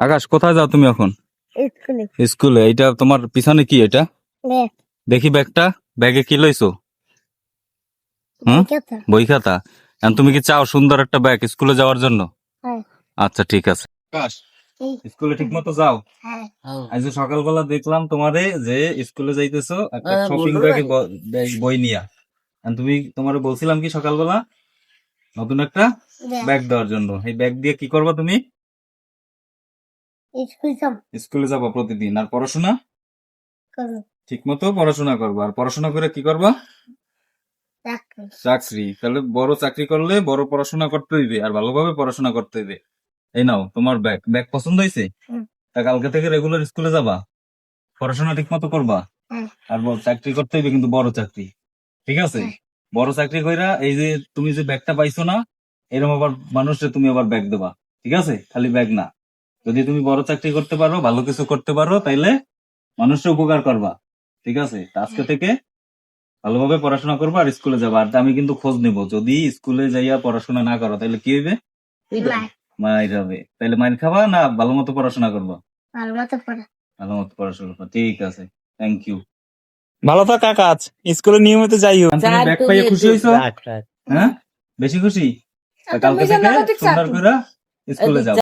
আকাশ, কোথায় যাও তুমি এখন? স্কুলে। স্কুলে। এইটা তোমার পিছনে কি এটা? ব্যাগ। দেখি ব্যাগটা। ব্যাগে কি লইছো? কথা। বই খাতা। এখন তুমি কি চাও সুন্দর একটা ব্যাগ স্কুলে যাওয়ার জন্য? হ্যাঁ। আচ্ছা, ঠিক আছে। আকাশ, স্কুলে ঠিক মতো যাও? হ্যাঁ। আজ সকালবেলা দেখলাম তোমারে যে স্কুলে যাইতেছো একটা শপিং ব্যাগে বই নিয়া। আর তুমি তোমারে বলছিলাম কি সকালবেলা নতুন একটা ব্যাগ দেওয়ার জন্য। এই ব্যাগ দিয়ে কি করবা তুমি? স্কুল সব স্কুলে যাবা প্রতিদিন। আর পড়াশোনা করো। ঠিক মতো পড়াশোনা করবা। আর পড়াশোনা করে কি করবা? চাকরি। চাকরি। তাহলে বড় চাকরি করলে বড় পড়াশোনা করতে দিবে আর ভালোভাবে পড়াশোনা করতে দিবে। এই নাও তোমার ব্যাগ। ব্যাগ পছন্দ হয়েছে? হুম। তা কালকে থেকে রেগুলার স্কুলে যাবা, পড়াশোনা ঠিক মতো করবা। হ্যাঁ। আর চাকরি করতে হইবে, কিন্তু বড় চাকরি। ঠিক আছে? হ্যাঁ। বড় চাকরি কইরা এই যে তুমি যে ব্যাগটা পাইছো না, এরকম আবার মানুষকে তুমি আবার ব্যাগ দেবা। ঠিক আছে? খালি ব্যাগ না। যদি তুমি বড় চাকরি করতে পারো, ভালো কিছু করতে পারো, তাইলে মানুষের উপকার করবা। ঠিক আছে? তা আজকে থেকে ভালোভাবে পড়াশোনা করবা আর স্কুলে যাবা। আর আমি কিন্তু খোঁজ নিব, যদি স্কুলে যাইয়া পড়াশোনা না করো তাহলে কি হইবে? মাইর হবে। তাইলে মাইর খাবা না ভালো মতো পড়াশোনা করবা? ভালো মতো পড়া। ভালো মতো পড়াশোনা করবা। ঠিক আছে, থ্যাংক ইউ। ভালো থাক আকাশ, স্কুলে নিয়মিত যাইও। তুমি ব্যাগ পাইয়ে খুশি হইছো? হ্যাঁ, বেশি খুশি? তা কালকে থেকে সুন্দর করে স্কুলে যাও।